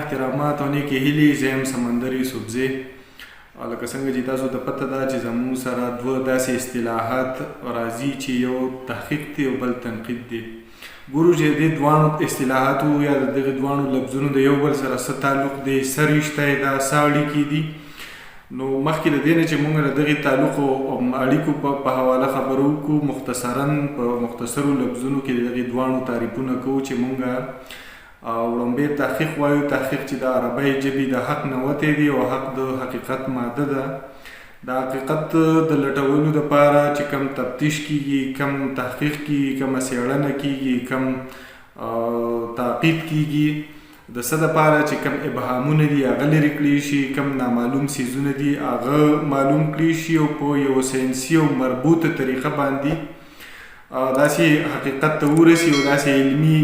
احترامات او نیکې هیلې. زه یم سمندر یوسفزی. لکه څنګه چې تاسو ته پته ده چې زموږ سره دوه داسې اصطلاحات راځي چې یو تحقیق دی او بل تنقید دی. ګورو چې د دواړو اصطلاحاتو یا د دغه دواړو لفظونو د یو بل سره څه تعلق دی، څه رشته یې ده، څه اړیکې دي. نو مخکې له دې نه چې موږ د دغې تعلق او اړیکو په حواله خبرو وکړو، مختصراً په مختصرو لفظونو کې د دغې دواړو تعریفونه کوو چې موږ وړاندې تحقیق وایو. تحقیق چې د عربی ژبې د حق نه وتی دی او حق د حقیقت ماده ده. د حقیقت د لټولو دپاره چې کم تفتیش کیږي، کم تحقیق کیږي، کمه څېړنه کیږي، کم تعقیب کیږي، د څه دپاره چې کم ابهامونه دي هغه لرې کړی شي، کم نامعلوم څیزونه دي هغه معلوم کړي شي او په یو ساینسي او مربوطه طریقه باندې داسې حقیقت ته ورسي او داسې علمي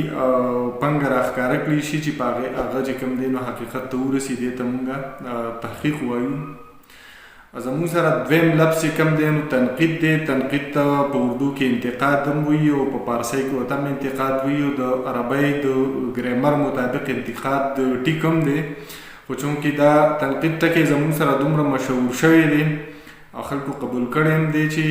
پنګه راښکاره کړي شي چې په هغه چې کوم دی نو حقیقت ته ورسي. دې ته موږ تحقیق وایو. زموږ سره دویم لفظ چې کوم دی نو تنقید دی. تنقید ته په اردو کې انتقاد هم وایي او په پارسۍ کې ورته هم انتقاد وایي او د عربی د ګرامر مطابق انتقاد د ټیک هم دی. خو چونکې دا تنقید ټکی زموږ سره دومره مشهور شوی دی او خلکو قبول کړی هم دی چې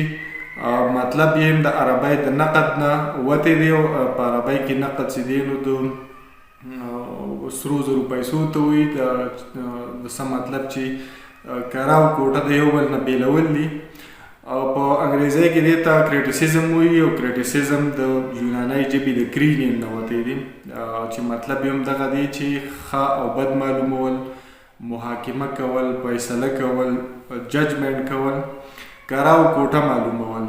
مطلب یې هم د عربی د نقد نه وتی دی او په عربی کې نقد چې دی نو د سرو زرو پیسو ته وایي. د څه مطلب چې کره او کوټه د یو بل نه بیلول دي. په انګریزۍ کې دې ته کریټیسیزم وایي او کریټیسیزم د یوناني ژبې د کرینیم نه وتی دی چې مطلب یې هم دغه دی چې ښه او بد معلومول، محاکمه کول، فیصله کول، ججمنټ کول، کره او کوټه معلومول.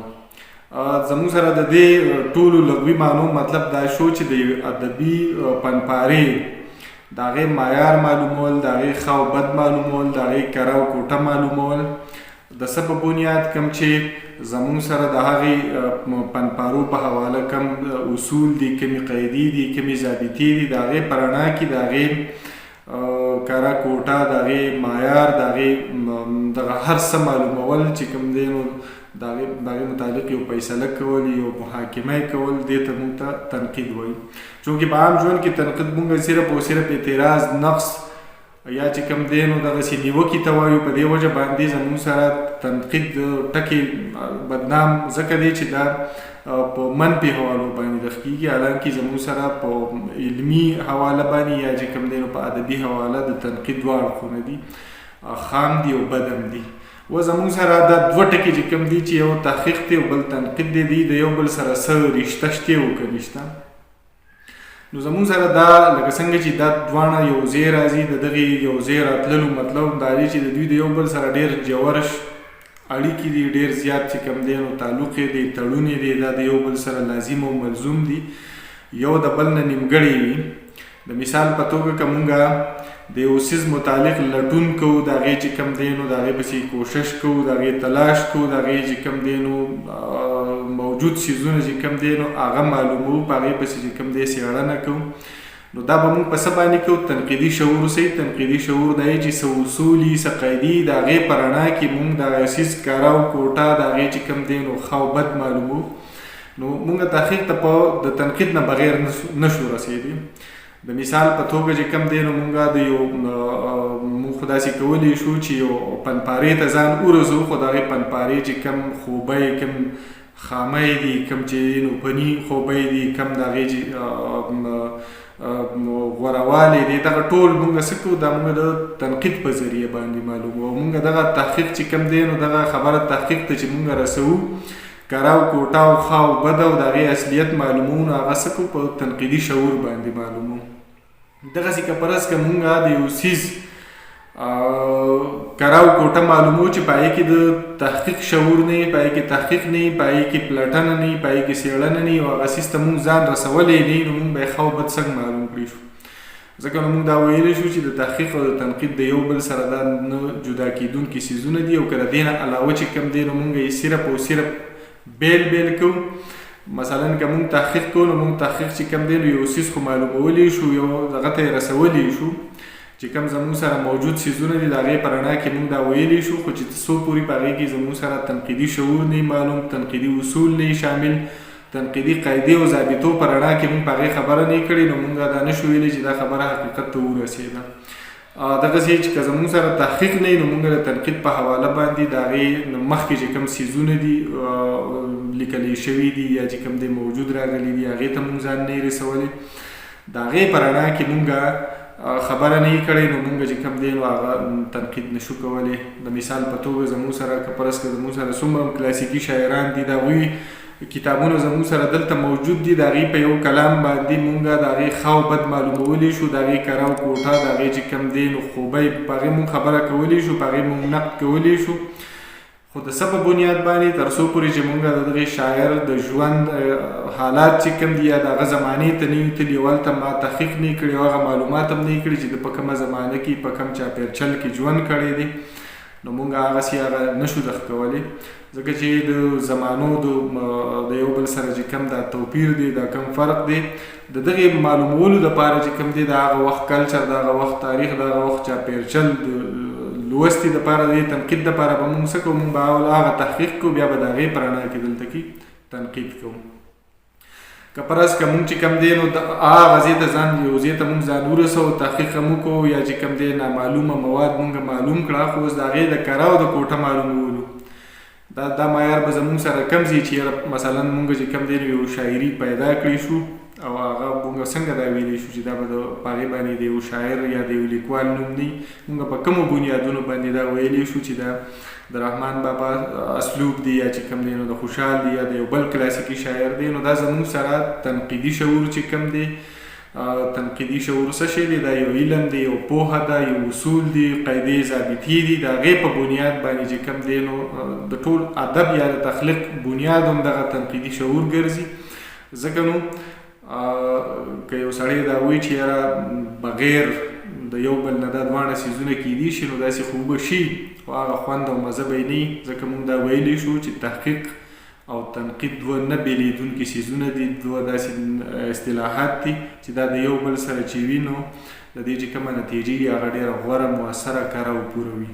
زموږ سره د دې ټولو لغوي معنو مطلب دا شو چې د ادبي پنپارې د هغې معیار معلومول، د هغې ښه او بد معلومول، د هغې کره او کوټه معلومول. د څه په بنیاد کم چې زموږ سره د هغې پنپارو په حواله کم اصول دي، کمې قاعدې دي، کمې ضابطې دي، د هغې په رڼا کې د هغې کره کوټه، د هغې معیار، د هغې دغه هر څه معلومول چې کوم دی نو د هغې متعلق یو فیصله کول، یو محاکمه کول، دې ته موږ ته تنقید وایي. چونکې په عام ژوند کې تنقید موږ صرف او صرف اعتراض، نقص یا چې کوم دی نو دغسې نیوکې ته وایو. په دې وجه باندې زموږ سره تنقید ټکي بدنام ځکه دی چې دا په منفي حوالو باندې دخ کېږي، حالانکې زموږ سره په علمي حواله باندې یا چې کوم دی نو په ادبي حواله د تنقید دواړه اړخونه دي، خام دي او بد هم دي. و زموږ سره دا دوه ټکي چې کوم دي چې یو تحقیق دی او بل تنقید دی، د یو بل سره څه رشته شته او که نشته. نو زموږ سره دا لکه څنګه چې دا دواړه یو ځای راځي، د دغې یو ځای راتللو مطلب دا دی چې د دوی د یو بل سره ډېر ژور اړیکې دي، ډېر زیات چې کوم دی نو تعلق یې دی، تړون یې دی، دا د یو بل سره لازم او ملزوم دي، یو د بل نه نیمګړی وي. د مثال په توګه که مونږ د یو څیز متعلق لټون کوو، د هغې چې کوم دی نو د هغې پسې کوشش کوو، د هغې تلاش کوو، د هغې چې کوم دی نو موجود څیزونه چې کوم دی نو هغه معلوموو، په هغې پسې چې کوم دی څېړنه کوو. نو دا به مونږ په څه باندې کوو؟ تنقیدي شعور صحیح. تنقیدي شعور دا چې څه اصول یي، څه قاعدې د هغې په رڼا کې مونږ د هغه څیز کره او کوټه د هغې چې کوم دی نو ښه او بد معلوموو. نو مونږ تحقیق ته په د تنقید نه بغیر نشو رسېدی. د مثال په توګه چې کوم دی نو مونږ د یو مونږ خو داسې کولی شو چې یو پنپارې ته ځان ورسوو، خو د هغې پنپارې چې کوم خوبی، کوم خامۍ دي، کوم چې نو فني خوبی دي، کوم د هغې چې غورهوالی دی، دغه ټول مونږ څه کوو؟ دا مونږ د تنقید په ذریعه باندې معلوموو. مونږ دغه تحقیق چې کوم دی نو دغه خبره تحقیق ته چې مونږ رسوو، کره او کوټه او ښه او بد او د هغې اصلیت معلوموو، نو هغه څه کوو؟ په تنقیدي شعور باندې معلوموو. دغسې که فرض که مونږ د یو څیز کره او کوټه معلوموو چې په هغې کې د تحقیق شعور نه وي، په هغې کې تحقیق نه وي، په هغې کې پلټنه نه وي، په هغې کې څېړنه نه وي او هغه څیز ته مونږ ځان رسولی نه وي، نو مونږ به یې ښه او بد څنګه معلوم کړی شو؟ ځکه نو مونږ دا ویلی شو چې د تحقیق او د تنقید د یو بل سره دا نه جدا کېدونکي څیزونه دي، او که د دې نه علاوه چې کوم دی نو مونږ یې صرف او صرف بیل کوو. مثلا که مونږ تحقیق کوو نو مونږ تحقیق چې کوم دی نو یو څیز خو معلومولی شو، یو دغه ته یې رسولی شو چې کوم زموږ سره موجود څیزونه دي، د هغې په رڼا کې مونږ دا ویلی شو. خو چې څو پورې په هغې کې زموږ سره تنقیدي شعور نه معلوم، تنقیدي اصول نه شامل، تنقیدي قاعدې او ضابطو په رڼا کې مونږ په هغې خبره نه کړې، نو مونږ دا نشو ویلی چې دا خبره حقیقت ته ورسېده. دغسې چې که زموږ سره تحقیق نه وي نو موږ د تنقید په حواله باندې د هغې مخکې چې کوم څیزونه دي لیکلی شوي دي یا چې کوم دی موجود راغلي دي هغې ته موږ ځان نه یې رسولی د هغې په رڼا کې موږ خبره نه یې کړی نو موږ چې کوم دی نو هغه تنقید نشو کولی د مثال په توګه زموږ سره که فرض کړه زموږ سره څومره کلاسیکي شاعران دي د هغوی کتابونه زموږ سره دلته موجود دي د هغې په یو کلام باندې موږ د هغې ښه او بد معلومولی شو د هغې کره او کوټه د هغې چې کوم دی نو خوبی په هغې موږ خبره کولی شو په هغې موږ نقد کولی شو خو د څه په بنیاد باندې تر څو پورې چې موږ د دغې شاعر د ژوند حالات چې کوم دي یا د هغه زمانې ته نه یو تللي هلته ما تحقیق نه یې کړی او هغه معلومات هم نه یې کړي چې د په کومه زمانه کې په کوم چاپېرچل کې ژوند کړی دی نو موږ هغسې هغه نشو دغه کولی ځکه چې د زمانو د یو بل سره چې کوم دا توپیر دی دا کوم فرق دی د دغې معلومولو دپاره چې کوم دی د هغه وخت کلچر د هغه وخت تاریخ د هغه وخت چاپېرچل د لوستي دپاره د تنقید دپاره به موږ څه کوو موږ به اول هغه تحقیق کوو بیا به د هغې په رڼا کې دلته کې تنقید کوو که فرض که موږ چې کوم دی نو هغه ځای ته ځان یو ځای ته موږ ځان ورسوو تحقیق هم وکړو یا چې کوم دی نامعلومه مواد موږ معلوم کړه خو اوس د هغې د کره او د کوټه معلومولو دا معیار به زموږ سره کم ځي چې مثلا موږ چې کوم دی یو شاعري پیدا کړی شو او هغه موږ څنګه دا ویلی شو چې دا به په هغې باندې د یو شاعر یا د یو لیکوال نوم دی موږ په کومو بنیادونو باندې دا ویلی شو چې دا د رحمان بابا اسلوب دی یا چې کوم دی نو د خوشحال دی یا د یو بل کلاسیکي شاعر دی نو دا زموږ سره تنقیدي شعور چې کوم دی تنقیدي شعور څه شی دی دا یو علم دی یو پوهه ده یو اصول دي قاعدې ضابطې دي د هغې په بنیاد باندې چې کوم دی نو د ټول ادب یا د تخلیق بنیاد هم دغه تنقیدي شعور ګرځي ځکه نو که یو سړی دا وایي چې یاره بغیر د یو بل نه دا دواړه څیزونه کیدی شي نو داسې خو به شي خو هغه خوند او مزه به یې نه وي ځکه موږ دا ویلی شو چې تحقیق او تنقید دوه نه بېلېدونکي څیزونه دي دوه داسې اصطلاحات دي چې دا د یو بل سره چې وي نو د دې چې کومه نتیجې هغه ډېره غوره مؤثره کره او پوره وي